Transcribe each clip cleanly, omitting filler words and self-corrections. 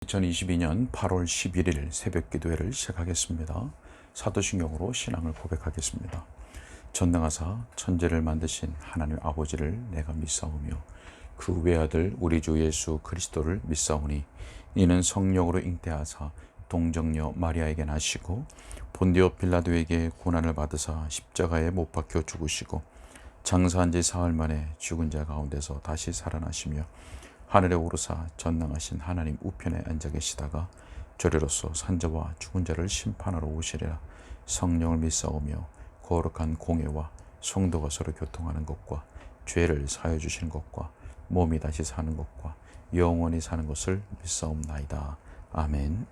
2022년 8월 11일 새벽 기도회를 시작하겠습니다. 사도신경으로 신앙을 고백하겠습니다. 전능하사 천지를 만드신 하나님 아버지를 내가 믿사오며 그 외아들 우리 주 예수 그리스도를 믿사오니 이는 성령으로 잉태하사 동정녀 마리아에게 나시고 본디오 빌라도에게 고난을 받으사 십자가에 못 박혀 죽으시고 장사한 지 사흘 만에 죽은 자 가운데서 다시 살아나시며 하늘에 오르사 전능하신 하나님 우편에 앉아 계시다가 저리로서 산자와 죽은 자를 심판하러 오시리라. 성령을 믿사오며 거룩한 공예와 성도가 서로 교통하는 것과 죄를 사하여 주시는 것과 몸이 다시 사는 것과 영원히 사는 것을 믿사옵나이다. 아멘.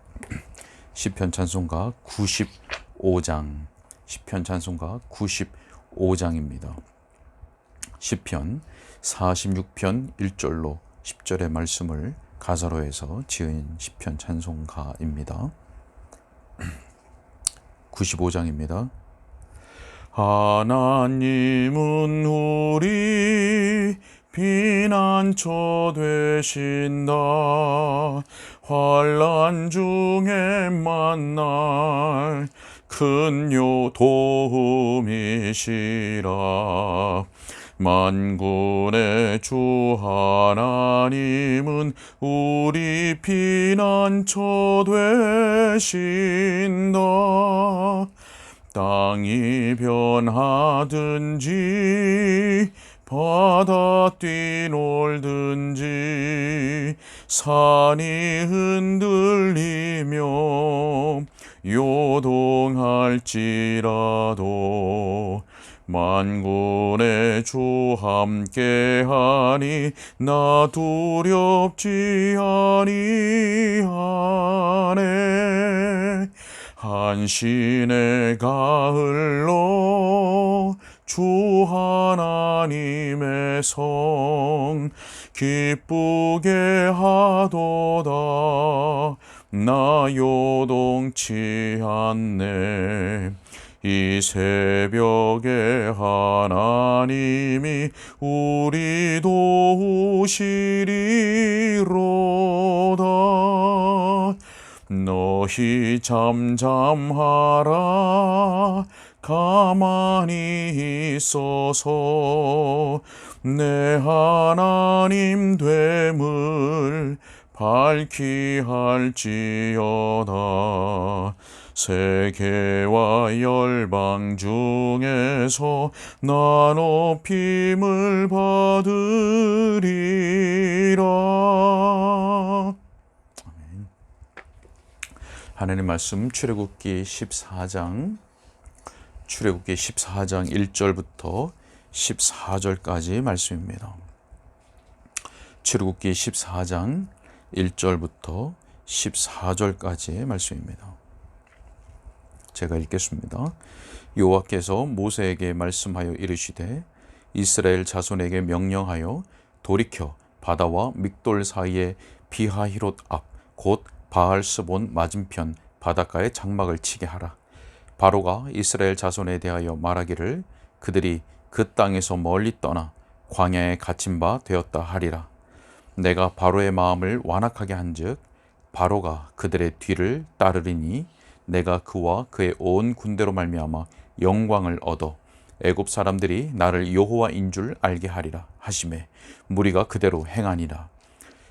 시편 찬송가 95장 시편 찬송가 95장입니다. 시편 46편 1절로 10절의 말씀을 가사로 해서 지은 시편 찬송가입니다. 95장입니다. 하나님은 우리 피난처 되신다. 환난 중에 만날 큰 도움이시라. 만군의 주 하나님은 우리 피난처 되신다. 땅이 변하든지 바다 뛰놀든지 산이 흔들리며 요동할지라도 만군의 주 함께하니 나 두렵지 아니하네. 한신의 가을로 주 하나님의 성 기쁘게 하도다. 나 요동치 않네. 이 새벽에 하나님이 우리 도우시리로다. 너희 잠잠하라. 가만히 있어서 내 하나님 됨을 밝히 할지어다. 세계와 열방 중에서 나 높임을 받으리라. 아멘. 하나님 말씀 출애굽기 14장 1절부터 14절까지 말씀입니다. 출애굽기 14장 1절부터 14절까지의 말씀입니다. 제가 읽겠습니다. 여호와께서 모세에게 말씀하여 이르시되 이스라엘 자손에게 명령하여 돌이켜 바다와 믹돌 사이에 비하히롯 앞 곧 바알스본 맞은편 바닷가에 장막을 치게 하라. 바로가 이스라엘 자손에 대하여 말하기를 그들이 그 땅에서 멀리 떠나 광야에 갇힌 바 되었다 하리라. 내가 바로의 마음을 완악하게 한즉 바로가 그들의 뒤를 따르리니 내가 그와 그의 온 군대로 말미암아 영광을 얻어 애굽 사람들이 나를 여호와인 줄 알게 하리라 하시매 무리가 그대로 행하니라.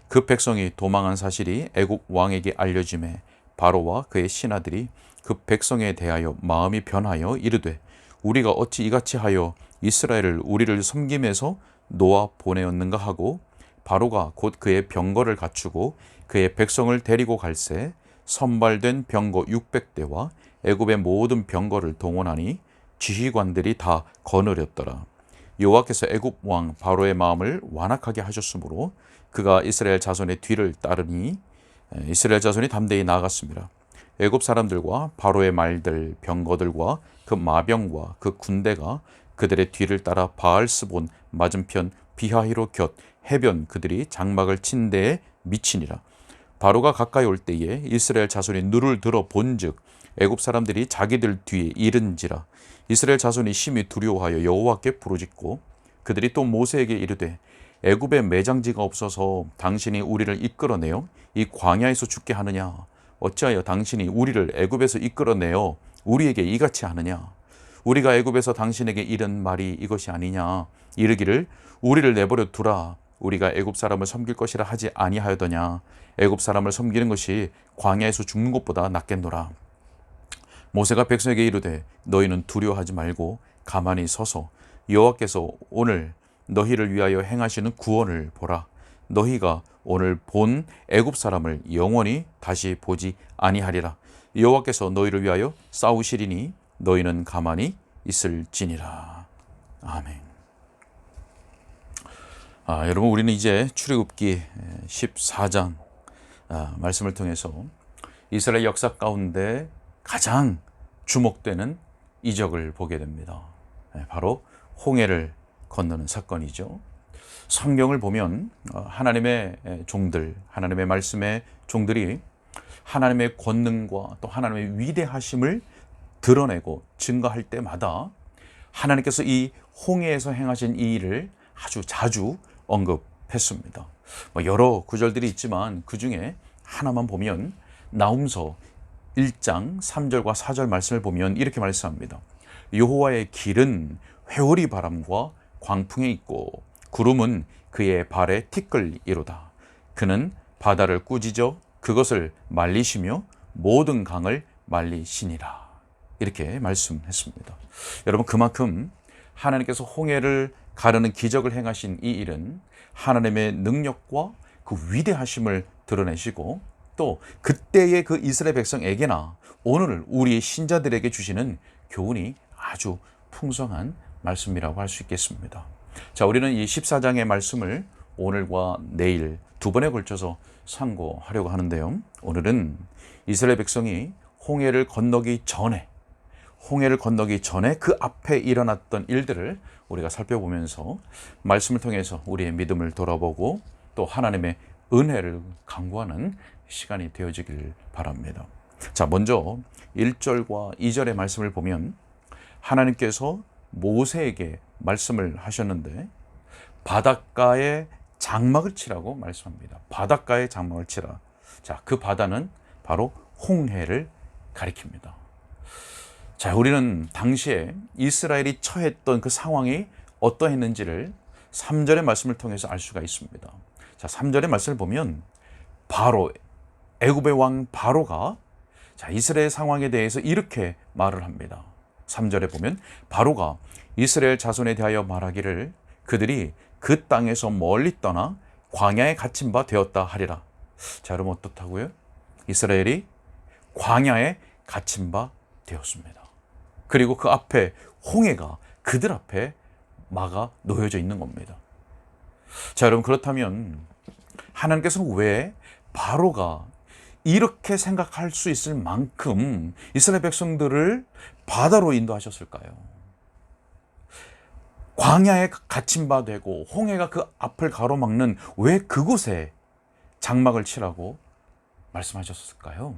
그 백성이 도망한 사실이 애굽 왕에게 알려지매 바로와 그의 신하들이 그 백성에 대하여 마음이 변하여 이르되 우리가 어찌 이같이 하여 이스라엘을 우리를 섬김에서 놓아 보내었는가 하고 바로가 곧 그의 병거를 갖추고 그의 백성을 데리고 갈새 선발된 병거 600대와 애굽의 모든 병거를 동원하니 지휘관들이 다 거느렸더라. 여호와께서 애굽 왕 바로의 마음을 완악하게 하셨으므로 그가 이스라엘 자손의 뒤를 따르니 이스라엘 자손이 담대히 나아갔습니다. 애굽 사람들과 바로의 말들 병거들과 그 마병과 그 군대가 그들의 뒤를 따라 바알스본 맞은편 비하히로 곁 해변 그들이 장막을 친 데에 미치니라. 바로가 가까이 올 때에 이스라엘 자손이 눈을 들어 본즉 애굽 사람들이 자기들 뒤에 이른지라. 이스라엘 자손이 심히 두려워하여 여호와께 부르짖고 그들이 또 모세에게 이르되 애굽에 매장지가 없어서 당신이 우리를 이끌어내어 이 광야에서 죽게 하느냐? 어찌하여 당신이 우리를 애굽에서 이끌어내어 우리에게 이같이 하느냐? 우리가 애굽에서 당신에게 이른 말이 이것이 아니냐? 이르기를 우리를 내버려 두라. 우리가 애굽 사람을 섬길 것이라 하지 아니하였더냐? 애굽 사람을 섬기는 것이 광야에서 죽는 것보다 낫겠노라. 모세가 백성에게 이르되 너희는 두려워하지 말고 가만히 서서 여호와께서 오늘 너희를 위하여 행하시는 구원을 보라. 너희가 오늘 본 애굽 사람을 영원히 다시 보지 아니하리라. 여호와께서 너희를 위하여 싸우시리니 너희는 가만히 있을지니라. 아멘. 여러분, 우리는 이제 출애굽기 14장 말씀을 통해서 이스라엘 역사 가운데 가장 주목되는 이적을 보게 됩니다. 바로 홍해를 건너는 사건이죠. 성경을 보면 하나님의 종들, 하나님의 말씀의 종들이 하나님의 권능과 또 하나님의 위대하심을 드러내고 증거할 때마다 하나님께서 이 홍해에서 행하신 이 일을 아주 자주 언급했습니다. 여러 구절들이 있지만 그 중에 하나만 보면 나훔서 1장 3절과 4절 말씀을 보면 이렇게 말씀합니다. 여호와의 길은 회오리 바람과 광풍에 있고 구름은 그의 발에 티끌이로다. 그는 바다를 꾸짖어 그것을 말리시며 모든 강을 말리시니라. 이렇게 말씀했습니다. 여러분, 그만큼 하나님께서 홍해를 가르는 기적을 행하신 이 일은 하나님의 능력과 그 위대하심을 드러내시고 또 그때의 그 이스라엘 백성에게나 오늘 우리 신자들에게 주시는 교훈이 아주 풍성한 말씀이라고 할 수 있겠습니다. 자, 우리는 이 14장의 말씀을 오늘과 내일 두 번에 걸쳐서 상고하려고 하는데요. 오늘은 이스라엘 백성이 홍해를 건너기 전에 그 앞에 일어났던 일들을 우리가 살펴보면서 말씀을 통해서 우리의 믿음을 돌아보고 또 하나님의 은혜를 강구하는 시간이 되어지길 바랍니다. 자, 먼저 1절과 2절의 말씀을 보면 하나님께서 모세에게 말씀을 하셨는데 바닷가에 장막을 치라고 말씀합니다. 바닷가에 장막을 치라. 자, 그 바다는 바로 홍해를 가리킵니다. 자, 우리는 당시에 이스라엘이 처했던 그 상황이 어떠했는지를 3절의 말씀을 통해서 알 수가 있습니다. 자, 3절의 말씀을 보면 바로 애굽의 왕 바로가 이스라엘 상황에 대해서 이렇게 말을 합니다. 3절에 보면 바로가 이스라엘 자손에 대하여 말하기를 그들이 그 땅에서 멀리 떠나 광야에 갇힌 바 되었다 하리라. 자, 여러분 어떻다고요? 이스라엘이 광야에 갇힌 바 되었습니다. 그리고 그 앞에 홍해가 그들 앞에 막아 놓여져 있는 겁니다. 자, 여러분, 그렇다면 하나님께서는 왜 바로가 이렇게 생각할 수 있을 만큼 이스라엘 백성들을 바다로 인도하셨을까요? 광야에 갇힌 바 되고 홍해가 그 앞을 가로막는 왜 그곳에 장막을 치라고 말씀하셨을까요?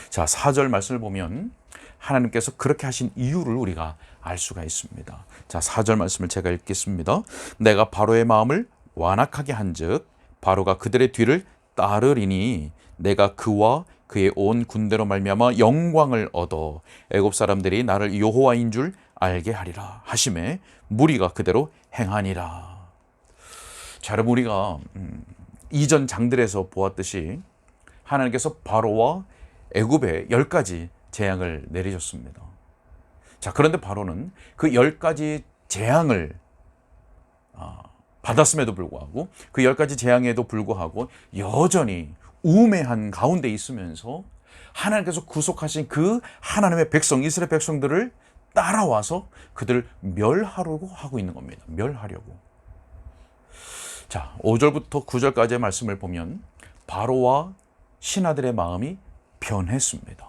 자, 4절 말씀을 보면 하나님께서 그렇게 하신 이유를 우리가 알 수가 있습니다. 자, 4절 말씀을 제가 읽겠습니다. 내가 바로의 마음을 완악하게 한즉 바로가 그들의 뒤를 따르리니 내가 그와 그의 온 군대로 말미암아 영광을 얻어 애굽 사람들이 나를 여호와인 줄 알게 하리라 하심에 무리가 그대로 행하니라. 자, 여러분, 우리가 이전 장들에서 보았듯이 하나님께서 바로와 애굽에 10가지 재앙을 내리셨습니다. 자, 그런데 바로는 그 10가지 재앙을 받았음에도 불구하고 그 10가지 재앙에도 불구하고 여전히 우매한 가운데 있으면서 하나님께서 구속하신 그 하나님의 백성, 이스라엘 백성들을 따라와서 그들을 멸하려고 하고 있는 겁니다. 멸하려고. 자, 5절부터 9절까지의 말씀을 보면 바로와 신하들의 마음이 변했습니다.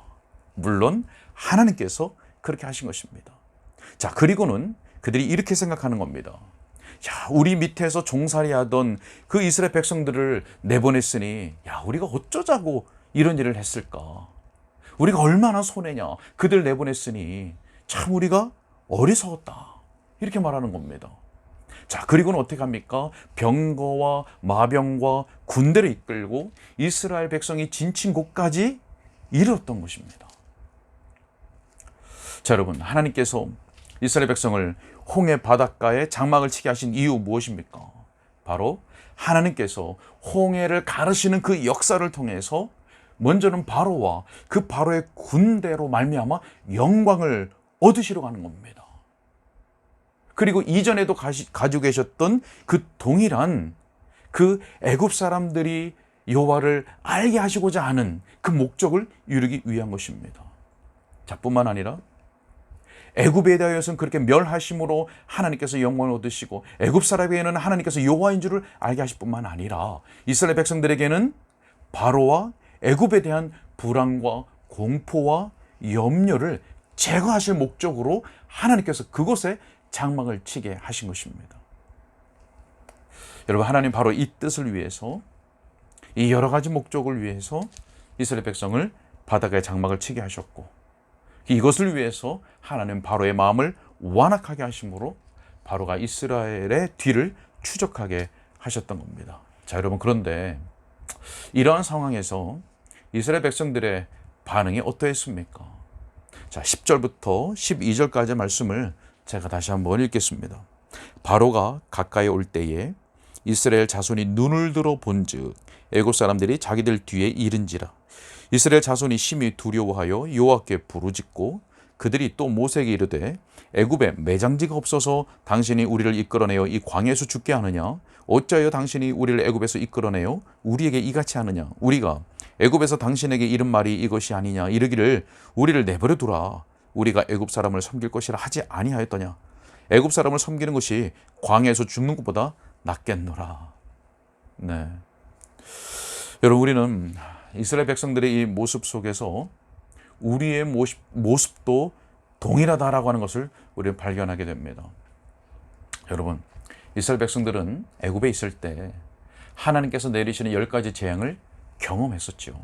물론 하나님께서 그렇게 하신 것입니다. 자, 그리고는 그들이 이렇게 생각하는 겁니다. 야, 우리 밑에서 종살이 하던 그 이스라엘 백성들을 내보냈으니 우리가 어쩌자고 이런 일을 했을까? 우리가 얼마나 손해냐? 그들 내보냈으니 참 우리가 어리석었다. 이렇게 말하는 겁니다. 자, 그리고는 어떻게 합니까? 병거와 마병과 군대를 이끌고 이스라엘 백성이 진친 곳까지 이르렀던 것입니다. 자, 여러분, 하나님께서 이스라엘 백성을 홍해 바닷가에 장막을 치게 하신 이유 무엇입니까? 바로 하나님께서 홍해를 가르시는 그 역사를 통해서 먼저는 바로와 그 바로의 군대로 말미암아 영광을 얻으시려고 하는 겁니다. 그리고 이전에도 가지고 계셨던 그 동일한 그 애굽 사람들이 여호와를 알게 하시고자 하는 그 목적을 이루기 위한 것입니다. 자, 뿐만 아니라 애굽에 대하여서는 그렇게 멸하심으로 하나님께서 영광을 얻으시고 애굽 사람에게는 하나님께서 여호와인 줄을 알게 하실 뿐만 아니라 이스라엘 백성들에게는 바로와 애굽에 대한 불안과 공포와 염려를 제거하실 목적으로 하나님께서 그곳에 장막을 치게 하신 것입니다. 여러분, 하나님 바로 이 뜻을 위해서, 이 여러 가지 목적을 위해서 이스라엘 백성을 바다가에 장막을 치게 하셨고, 이것을 위해서 하나님 바로의 마음을 완악하게 하심으로 바로가 이스라엘의 뒤를 추적하게 하셨던 겁니다. 자, 여러분, 그런데 이러한 상황에서 이스라엘 백성들의 반응이 어떠했습니까? 자, 10절부터 12절까지의 말씀을 제가 다시 한번 읽겠습니다. 바로가 가까이 올 때에 이스라엘 자손이 눈을 들어 본즉 애굽 사람들이 자기들 뒤에 이른지라. 이스라엘 자손이 심히 두려워하여 여호와께 부르짖고 그들이 또 모세에게 이르되 애굽에 매장지가 없어서 당신이 우리를 이끌어내어 이 광야에서 죽게 하느냐? 어찌하여 당신이 우리를 애굽에서 이끌어내어 우리에게 이같이 하느냐? 우리가 애굽에서 당신에게 이른 말이 이것이 아니냐? 이르기를 우리를 내버려 두라. 우리가 애굽 사람을 섬길 것이라 하지 아니하였더냐? 애굽 사람을 섬기는 것이 광야에서 죽는 것보다 낫겠노라. 네. 여러분, 우리는 이스라엘 백성들의 이 모습 속에서 우리의 모습도 동일하다라고 하는 것을 우리는 발견하게 됩니다. 여러분, 이스라엘 백성들은 애굽에 있을 때 하나님께서 내리시는 10가지 재앙을 경험했었죠.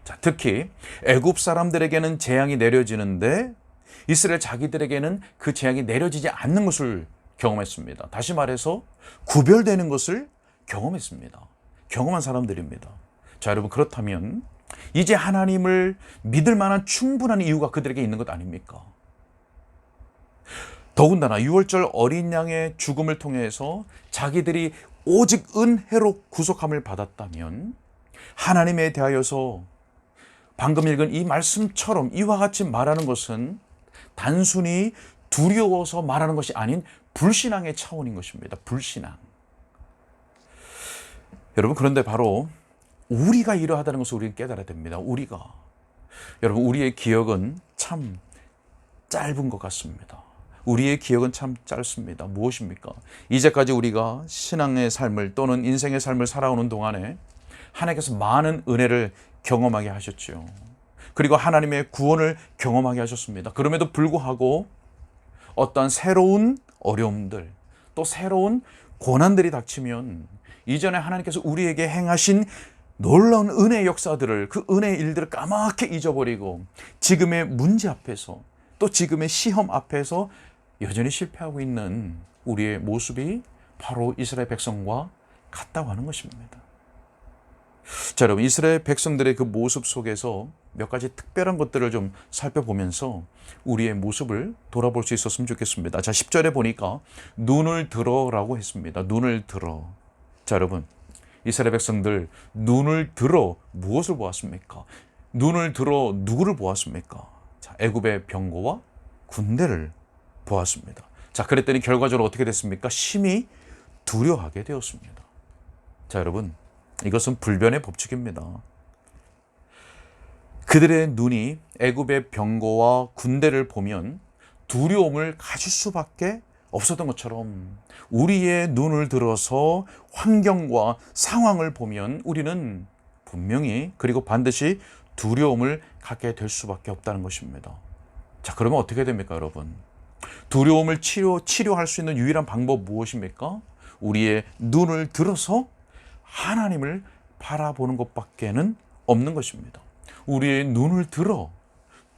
자, 특히 애굽 사람들에게는 재앙이 내려지는데 이스라엘 자기들에게는 그 재앙이 내려지지 않는 것을 경험했습니다. 다시 말해서 구별되는 것을 경험했습니다. 경험한 사람들입니다. 자, 여러분, 그렇다면 이제 하나님을 믿을 만한 충분한 이유가 그들에게 있는 것 아닙니까? 더군다나 6월절 어린 양의 죽음을 통해서 자기들이 오직 은혜로 구속함을 받았다면 하나님에 대하여서 방금 읽은 이 말씀처럼 이와 같이 말하는 것은 단순히 두려워서 말하는 것이 아닌 불신앙의 차원인 것입니다. 불신앙. 여러분, 그런데 바로 우리가 이러하다는 것을 우리는 깨달아야 됩니다. 여러분, 우리의 기억은 참 짧은 것 같습니다. 우리의 기억은 참 짧습니다. 무엇입니까? 이제까지 우리가 신앙의 삶을 또는 인생의 삶을 살아오는 동안에 하나님께서 많은 은혜를 경험하게 하셨죠. 그리고 하나님의 구원을 경험하게 하셨습니다. 그럼에도 불구하고 어떤 새로운 어려움들, 또 새로운 고난들이 닥치면 이전에 하나님께서 우리에게 행하신 놀라운 은혜의 역사들을, 그 은혜의 일들을 까맣게 잊어버리고 지금의 문제 앞에서, 또 지금의 시험 앞에서 여전히 실패하고 있는 우리의 모습이 바로 이스라엘 백성과 같다고 하는 것입니다. 자, 여러분, 이스라엘 백성들의 그 모습 속에서 몇 가지 특별한 것들을 좀 살펴보면서 우리의 모습을 돌아볼 수 있었으면 좋겠습니다. 자, 10절에 보니까 눈을 들어라고 했습니다. 눈을 들어. 자, 여러분, 이스라엘 백성들 눈을 들어 무엇을 보았습니까? 눈을 들어 누구를 보았습니까? 자, 애굽의 병거와 군대를 보았습니다. 자, 그랬더니 결과적으로 어떻게 됐습니까? 심히 두려워하게 되었습니다. 자, 여러분, 이것은 불변의 법칙입니다. 그들의 눈이 애굽의 병거와 군대를 보면 두려움을 가질 수밖에 없었던 것처럼 우리의 눈을 들어서 환경과 상황을 보면 우리는 분명히 그리고 반드시 두려움을 갖게 될 수밖에 없다는 것입니다. 자, 그러면 어떻게 됩니까, 여러분? 두려움을 치료할 수 있는 유일한 방법 무엇입니까? 우리의 눈을 들어서 하나님을 바라보는 것밖에는 없는 것입니다. 우리의 눈을 들어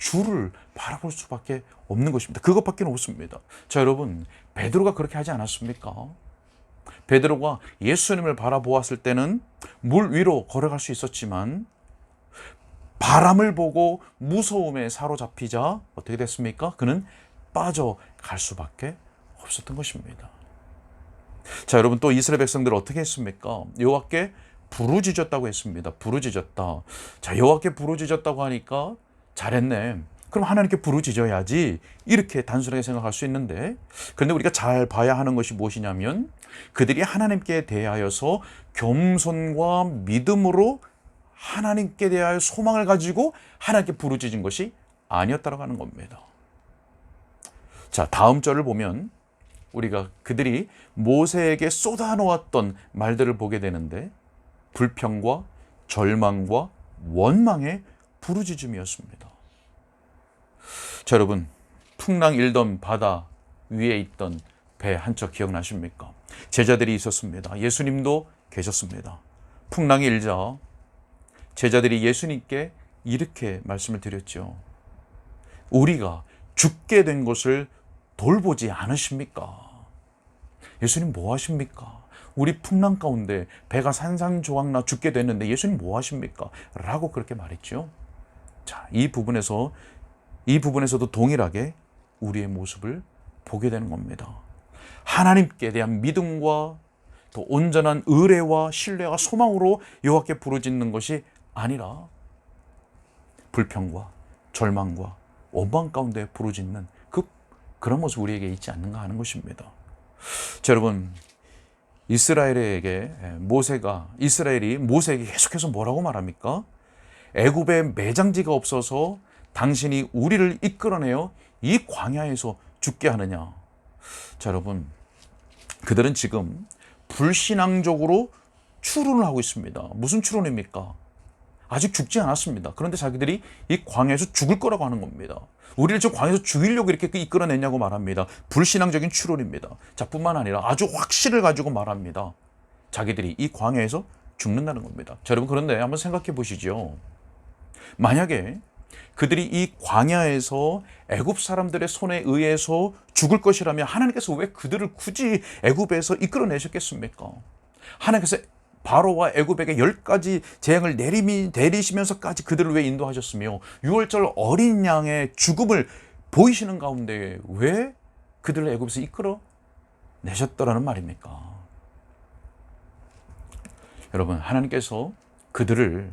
주를 바라볼 수밖에 없는 것입니다. 그것밖에 없습니다. 자, 여러분, 베드로가 그렇게 하지 않았습니까? 베드로가 예수님을 바라보았을 때는 물 위로 걸어갈 수 있었지만 바람을 보고 무서움에 사로잡히자 어떻게 됐습니까? 그는 빠져갈 수밖에 없었던 것입니다. 자, 여러분, 또 이스라엘 백성들 어떻게 했습니까? 여호와께 부르짖었다고 했습니다. 부르짖었다. 자, 여호와께 부르짖었다고 하니까 잘했네. 그럼 하나님께 부르짖어야지. 이렇게 단순하게 생각할 수 있는데, 그런데 우리가 잘 봐야 하는 것이 무엇이냐면 그들이 하나님께 대하여서 겸손과 믿음으로 하나님께 대하여 소망을 가지고 하나님께 부르짖은 것이 아니었다라고 하는 겁니다. 자, 다음 절을 보면 우리가 그들이 모세에게 쏟아놓았던 말들을 보게 되는데 불평과 절망과 원망의 부르짖음이었습니다. 자, 여러분, 풍랑 일던 바다 위에 있던 배 한 척 기억나십니까? 제자들이 있었습니다. 예수님도 계셨습니다. 풍랑이 일자 제자들이 예수님께 이렇게 말씀을 드렸죠. 우리가 죽게 된 것을 돌보지 않으십니까? 예수님 뭐 하십니까? 우리 풍랑 가운데 배가 산산조각나 죽게 됐는데 예수님 뭐 하십니까? 라고 그렇게 말했죠. 자, 이 부분에서도 동일하게 우리의 모습을 보게 되는 겁니다. 하나님께 대한 믿음과 또 온전한 의뢰와 신뢰와 소망으로 여호와께 부르짖는 것이 아니라 불평과 절망과 원망 가운데 부르짖는 그런 모습 우리에게 있지 않는가 하는 것입니다. 자, 여러분, 이스라엘이 모세에게 계속해서 뭐라고 말합니까? 애굽에 매장지가 없어서 당신이 우리를 이끌어내어 이 광야에서 죽게 하느냐. 자, 여러분, 그들은 지금 불신앙적으로 추론을 하고 있습니다. 무슨 추론입니까? 아직 죽지 않았습니다. 그런데 자기들이 이 광야에서 죽을 거라고 하는 겁니다. 우리를 저 광야에서 죽이려고 이렇게 이끌어냈냐고 말합니다. 불신앙적인 추론입니다. 자, 뿐만 아니라 아주 확신을 가지고 말합니다. 자기들이 이 광야에서 죽는다는 겁니다. 자, 여러분, 그런데 한번 생각해 보시죠. 만약에 그들이 이 광야에서 애굽 사람들의 손에 의해서 죽을 것이라면 하나님께서 왜 그들을 굳이 애굽에서 이끌어내셨겠습니까? 하나님께서 바로와 애굽에게 10가지 재앙을 내리시면서까지 그들을 왜 인도하셨으며 6월절 어린 양의 죽음을 보이시는 가운데 왜 그들을 애굽에서 이끌어내셨더라는 말입니까? 여러분, 하나님께서 그들을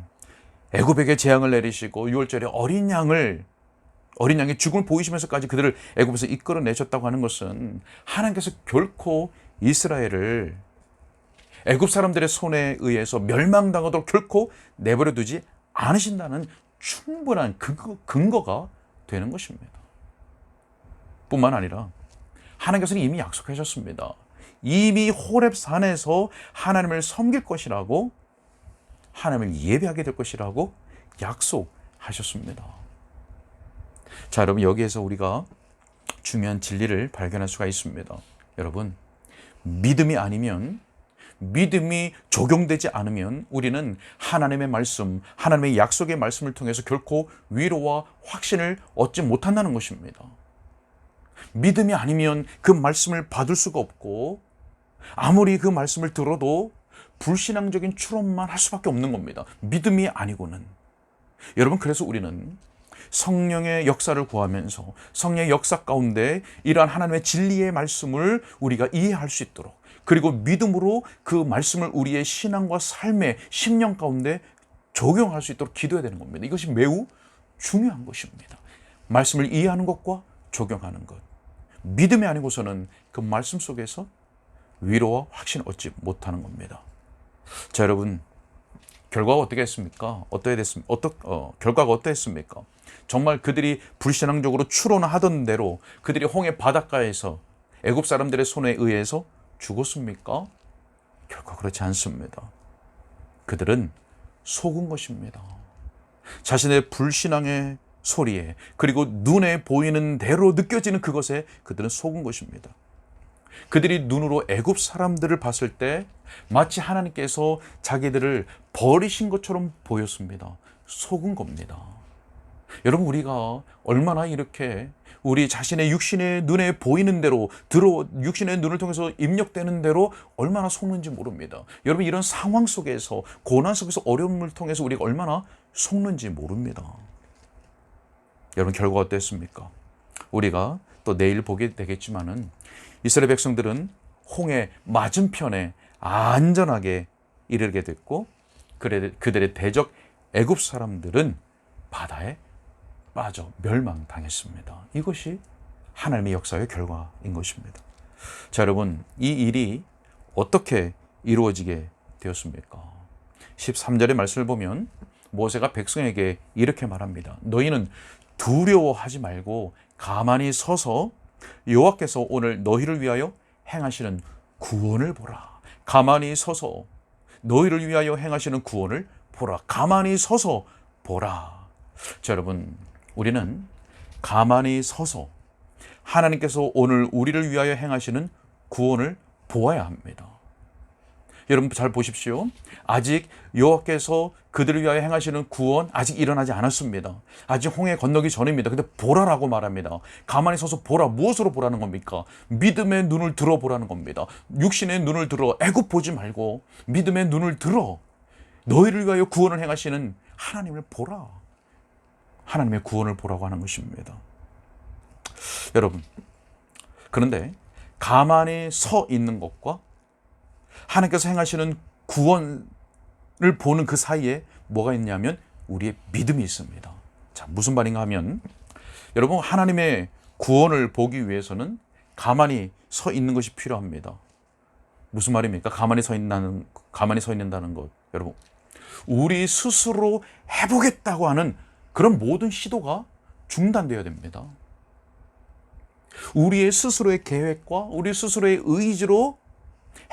애굽에게 재앙을 내리시고 6월절에 어린 양의 죽음을 보이시면서까지 그들을 애굽에서 이끌어내셨다고 하는 것은 하나님께서 결코 이스라엘을 애굽 사람들의 손에 의해서 멸망당하도록 결코 내버려 두지 않으신다는 충분한 근거가 되는 것입니다. 뿐만 아니라 하나님께서는 이미 약속하셨습니다. 이미 호렙산에서 하나님을 섬길 것이라고, 하나님을 예배하게 될 것이라고 약속하셨습니다. 자, 여러분, 여기에서 우리가 중요한 진리를 발견할 수가 있습니다. 여러분, 믿음이 적용되지 않으면 우리는 하나님의 말씀, 하나님의 약속의 말씀을 통해서 결코 위로와 확신을 얻지 못한다는 것입니다. 믿음이 아니면 그 말씀을 받을 수가 없고 아무리 그 말씀을 들어도 불신앙적인 추론만 할 수밖에 없는 겁니다. 믿음이 아니고는. 여러분, 그래서 우리는 성령의 역사를 구하면서 성령의 역사 가운데 이러한 하나님의 진리의 말씀을 우리가 이해할 수 있도록, 그리고 믿음으로 그 말씀을 우리의 신앙과 삶의 심령 가운데 적용할 수 있도록 기도해야 되는 겁니다. 이것이 매우 중요한 것입니다. 말씀을 이해하는 것과 적용하는 것. 믿음이 아니고서는 그 말씀 속에서 위로와 확신을 얻지 못하는 겁니다. 자, 여러분, 결과가 어떻게 했습니까? 결과가 어떠했습니까? 정말 그들이 불신앙적으로 추론하던 대로 그들이 홍해 바닷가에서 애굽 사람들의 손에 의해서 죽었습니까? 결코 그렇지 않습니다. 그들은 속은 것입니다. 자신의 불신앙의 소리에, 그리고 눈에 보이는 대로 느껴지는 그것에 그들은 속은 것입니다. 그들이 눈으로 애굽 사람들을 봤을 때 마치 하나님께서 자기들을 버리신 것처럼 보였습니다. 속은 겁니다. 여러분, 우리가 얼마나 이렇게 우리 자신의 육신의 눈에 보이는 대로 육신의 눈을 통해서 입력되는 대로 얼마나 속는지 모릅니다. 여러분, 이런 상황 속에서, 고난 속에서, 어려움을 통해서 우리가 얼마나 속는지 모릅니다. 여러분, 결과가 어땠습니까? 우리가 또 내일 보게 되겠지만은 이스라엘 백성들은 홍해 맞은편에 안전하게 이르게 됐고, 그들의 대적 애굽 사람들은 바다에 빠져 멸망당했습니다. 이것이 하나님의 역사의 결과인 것입니다. 자, 여러분, 이 일이 어떻게 이루어지게 되었습니까? 13절의 말씀을 보면 모세가 백성에게 이렇게 말합니다. 너희는 두려워하지 말고 가만히 서서 여호와께서 오늘 너희를 위하여 행하시는 구원을 보라. 가만히 서서 너희를 위하여 행하시는 구원을 보라. 가만히 서서 보라. 자, 여러분, 우리는 가만히 서서 하나님께서 오늘 우리를 위하여 행하시는 구원을 보아야 합니다. 여러분, 잘 보십시오. 아직 여호와께서 그들을 위하여 행하시는 구원 아직 일어나지 않았습니다. 아직 홍해 건너기 전입니다. 근데 보라라고 말합니다. 가만히 서서 보라. 무엇으로 보라는 겁니까? 믿음의 눈을 들어 보라는 겁니다. 육신의 눈을 들어 애굽 보지 말고 믿음의 눈을 들어 너희를 위하여 구원을 행하시는 하나님을 보라. 하나님의 구원을 보라고 하는 것입니다. 여러분, 그런데 가만히 서 있는 것과 하나님께서 행하시는 구원을 보는 그 사이에 뭐가 있냐면 우리의 믿음이 있습니다. 자, 무슨 말인가 하면, 여러분, 하나님의 구원을 보기 위해서는 가만히 서 있는 것이 필요합니다. 무슨 말입니까? 가만히 서 있는다는 것. 여러분, 우리 스스로 해보겠다고 하는 그런 모든 시도가 중단되어야 됩니다. 우리의 스스로의 계획과 우리 스스로의 의지로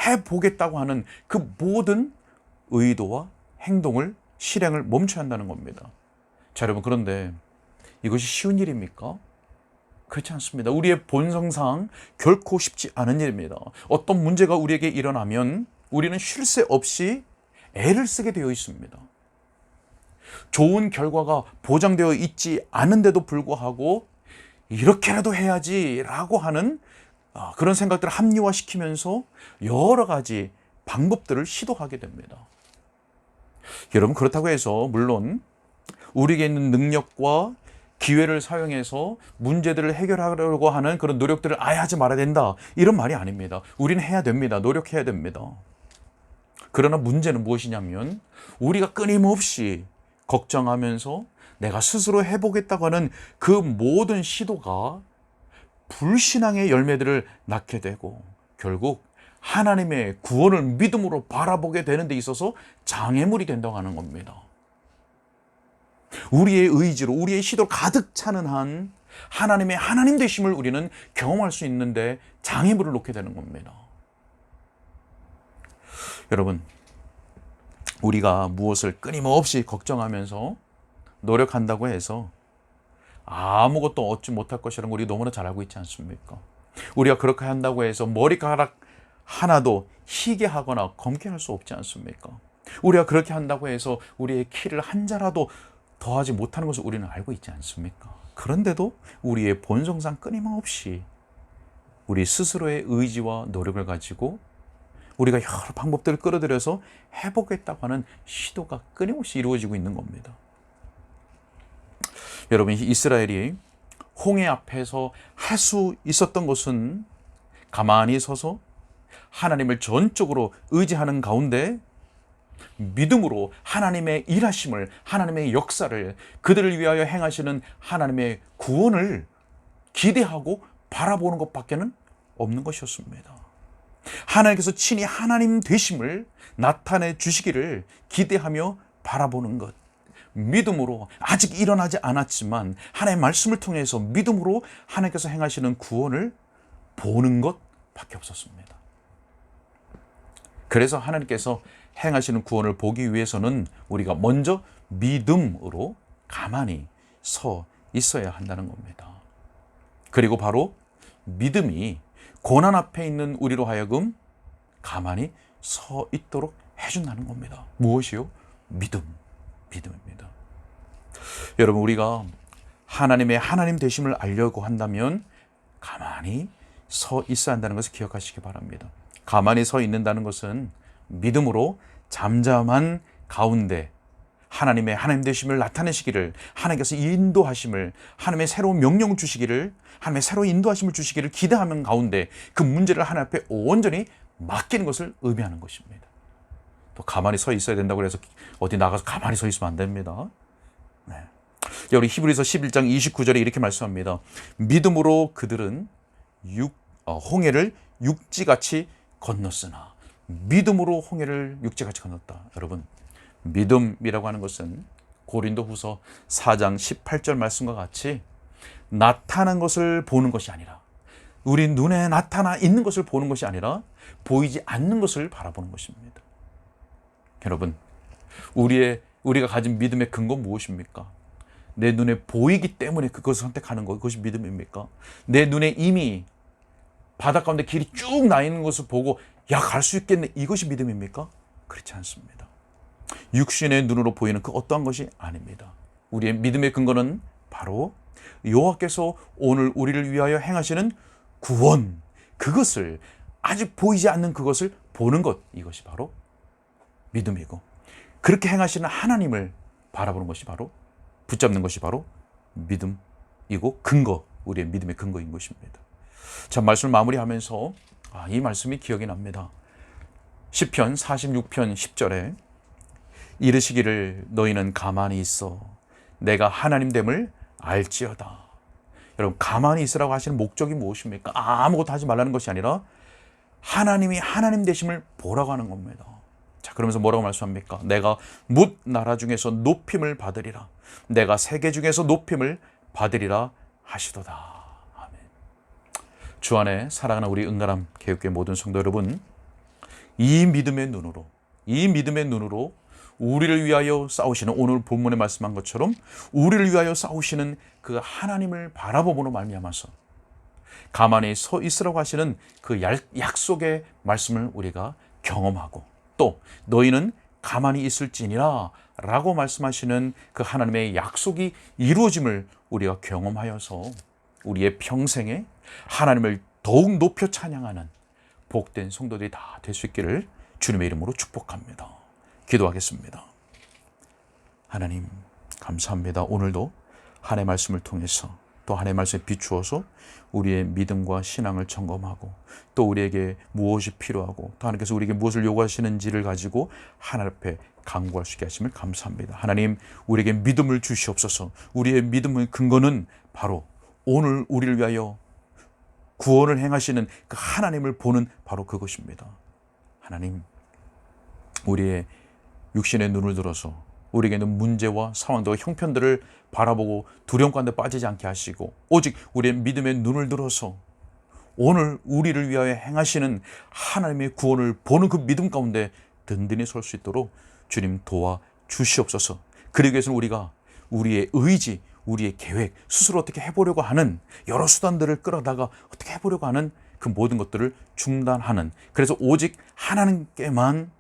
해보겠다고 하는 그 모든 의도와 행동을, 실행을 멈춰야 한다는 겁니다. 자, 여러분, 그런데 이것이 쉬운 일입니까? 그렇지 않습니다. 우리의 본성상 결코 쉽지 않은 일입니다. 어떤 문제가 우리에게 일어나면 우리는 쉴 새 없이 애를 쓰게 되어 있습니다. 좋은 결과가 보장되어 있지 않은데도 불구하고 이렇게라도 해야지라고 하는 그런 생각들을 합리화시키면서 여러 가지 방법들을 시도하게 됩니다. 여러분, 그렇다고 해서 물론 우리에게 있는 능력과 기회를 사용해서 문제들을 해결하려고 하는 그런 노력들을 아예 하지 말아야 된다, 이런 말이 아닙니다. 우리는 해야 됩니다. 노력해야 됩니다. 그러나 문제는 무엇이냐면 우리가 끊임없이 걱정하면서 내가 스스로 해보겠다고 하는 그 모든 시도가 불신앙의 열매들을 낳게 되고 결국 하나님의 구원을 믿음으로 바라보게 되는 데 있어서 장애물이 된다고 하는 겁니다. 우리의 의지로, 우리의 시도로 가득 차는 한 하나님의 하나님 되심을 우리는 경험할 수 있는데 장애물을 놓게 되는 겁니다. 여러분, 우리가 무엇을 끊임없이 걱정하면서 노력한다고 해서 아무것도 얻지 못할 것이라는 걸 우리 너무나 잘 알고 있지 않습니까? 우리가 그렇게 한다고 해서 머리카락 하나도 희게 하거나 검게 할 수 없지 않습니까? 우리가 그렇게 한다고 해서 우리의 키를 한 자라도 더하지 못하는 것을 우리는 알고 있지 않습니까? 그런데도 우리의 본성상 끊임없이 우리 스스로의 의지와 노력을 가지고 우리가 여러 방법들을 끌어들여서 해보겠다고 하는 시도가 끊임없이 이루어지고 있는 겁니다. 여러분, 이스라엘이 홍해 앞에서 할 수 있었던 것은 가만히 서서 하나님을 전적으로 의지하는 가운데 믿음으로 하나님의 일하심을, 하나님의 역사를, 그들을 위하여 행하시는 하나님의 구원을 기대하고 바라보는 것밖에는 없는 것이었습니다. 하나님께서 친히 하나님 되심을 나타내 주시기를 기대하며 바라보는 것, 믿음으로, 아직 일어나지 않았지만 하나님의 말씀을 통해서 믿음으로 하나님께서 행하시는 구원을 보는 것밖에 없었습니다. 그래서 하나님께서 행하시는 구원을 보기 위해서는 우리가 먼저 믿음으로 가만히 서 있어야 한다는 겁니다. 그리고 바로 믿음이 고난 앞에 있는 우리로 하여금 가만히 서 있도록 해준다는 겁니다. 무엇이요? 믿음입니다. 여러분, 우리가 하나님의 하나님 되심을 알려고 한다면 가만히 서 있어야 한다는 것을 기억하시기 바랍니다. 가만히 서 있는다는 것은 믿음으로 잠잠한 가운데 하나님의 하나님 되심을 나타내시기를, 하나님께서 인도하심을, 하나님의 새로운 명령을 주시기를, 하나님의 새로운 인도하심을 주시기를 기대하는 가운데 그 문제를 하나님 앞에 온전히 맡기는 것을 의미하는 것입니다. 또 가만히 서 있어야 된다고 해서 어디 나가서 가만히 서 있으면 안 됩니다. 네. 우리 히브리서 11장 29절에 이렇게 말씀합니다. 믿음으로 그들은 홍해를 육지같이 건넜으나. 믿음으로 홍해를 육지같이 건넜다. 여러분, 믿음이라고 하는 것은 고린도후서 4장 18절 말씀과 같이 나타난 것을 보는 것이 아니라, 우리 눈에 나타나 있는 것을 보는 것이 아니라 보이지 않는 것을 바라보는 것입니다. 여러분, 우리가 가진 믿음의 근거는 무엇입니까? 내 눈에 보이기 때문에 그것을 선택하는 것, 그것이 믿음입니까? 내 눈에 이미 바닷 가운데 길이 쭉 나 있는 것을 보고 야, 갈 수 있겠네, 이것이 믿음입니까? 그렇지 않습니다. 육신의 눈으로 보이는 그 어떠한 것이 아닙니다. 우리의 믿음의 근거는 바로 여호와께서 오늘 우리를 위하여 행하시는 구원, 그것을, 아직 보이지 않는 그것을 보는 것, 이것이 바로 믿음이고, 그렇게 행하시는 하나님을 바라보는 것이 바로, 붙잡는 것이 바로 믿음이고 근거, 우리의 믿음의 근거인 것입니다. 자, 말씀을 마무리하면서 이 말씀이 기억이 납니다. 시편 46편 10절에 이르시기를 너희는 가만히 있어 내가 하나님됨을 알지어다. 여러분, 가만히 있으라고 하시는 목적이 무엇입니까? 아무것도 하지 말라는 것이 아니라 하나님이 하나님 되심을 보라고 하는 겁니다. 자, 그러면서 뭐라고 말씀합니까? 내가 뭇 나라 중에서 높임을 받으리라. 내가 세계 중에서 높임을 받으리라 하시도다. 아멘. 주 안에 사랑하는 우리 은가람 개혁교회 모든 성도 여러분, 이 믿음의 눈으로 우리를 위하여 싸우시는, 오늘 본문에 말씀한 것처럼 우리를 위하여 싸우시는 그 하나님을 바라봄으로 말미암아서 가만히 서 있으라고 하시는 그 약속의 말씀을 우리가 경험하고, 또 너희는 가만히 있을지니라 라고 말씀하시는 그 하나님의 약속이 이루어짐을 우리가 경험하여서 우리의 평생에 하나님을 더욱 높여 찬양하는 복된 성도들이 다 될 수 있기를 주님의 이름으로 축복합니다. 기도하겠습니다. 하나님, 감사합니다. 오늘도 하나님의 말씀을 통해서, 또 하나님의 말씀에 비추어서 우리의 믿음과 신앙을 점검하고, 또 우리에게 무엇이 필요하고, 또 하나님께서 우리에게 무엇을 요구하시는지를 가지고 하나님 앞에 간구할 수 있게 하심을 감사합니다. 하나님, 우리에게 믿음을 주시옵소서. 우리의 믿음의 근거는 바로 오늘 우리를 위하여 구원을 행하시는 그 하나님을 보는 바로 그것입니다. 하나님, 우리의 육신의 눈을 들어서 우리에게 있는 문제와 상황들과 형편들을 바라보고 두려움 가운데 빠지지 않게 하시고, 오직 우리의 믿음의 눈을 들어서 오늘 우리를 위하여 행하시는 하나님의 구원을 보는 그 믿음 가운데 든든히 설 수 있도록 주님 도와 주시옵소서. 그러기 위해서는 우리가 우리의 의지, 우리의 계획, 스스로 어떻게 해보려고 하는 여러 수단들을 끌어다가 어떻게 해보려고 하는 그 모든 것들을 중단하는, 그래서 오직 하나님께만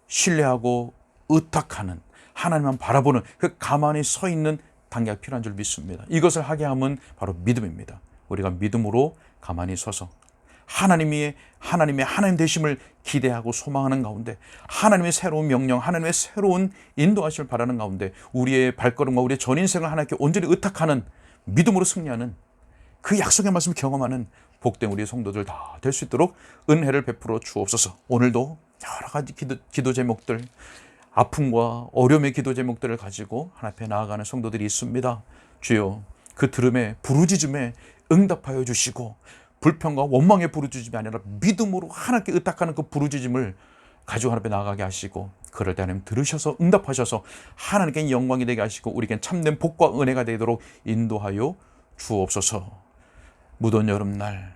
신뢰하고 의탁하는, 하나님만 바라보는 그 가만히 서 있는 단계가 필요한 줄 믿습니다. 이것을 하게 하면 바로 믿음입니다. 우리가 믿음으로 가만히 서서 하나님의 하나님 되심을 기대하고 소망하는 가운데, 하나님의 새로운 명령, 하나님의 새로운 인도하심을 바라는 가운데 우리의 발걸음과 우리의 전 인생을 하나님께 온전히 의탁하는, 믿음으로 승리하는 그 약속의 말씀을 경험하는 복된 우리 성도들 다 될 수 있도록 은혜를 베풀어 주옵소서. 오늘도 여러 가지 기도 제목들, 아픔과 어려움의 기도 제목들을 가지고 하나님 앞에 나아가는 성도들이 있습니다. 주여, 그 들음에 부르짖음에 응답하여 주시고, 불평과 원망의 부르짖음이 아니라 믿음으로 하나님께 의탁하는 그 부르짖음을 가지고 하나님 앞에 나아가게 하시고, 그럴 때 하나님 들으셔서 응답하셔서 하나님께 영광이 되게 하시고 우리에게 참된 복과 은혜가 되도록 인도하여 주옵소서. 무더운 여름날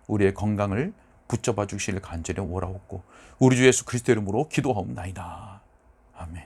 우리의 건강을 붙잡아 주시길 간절히 원하옵고 우리 주 예수 그리스도 이름으로 기도하옵나이다. 아멘.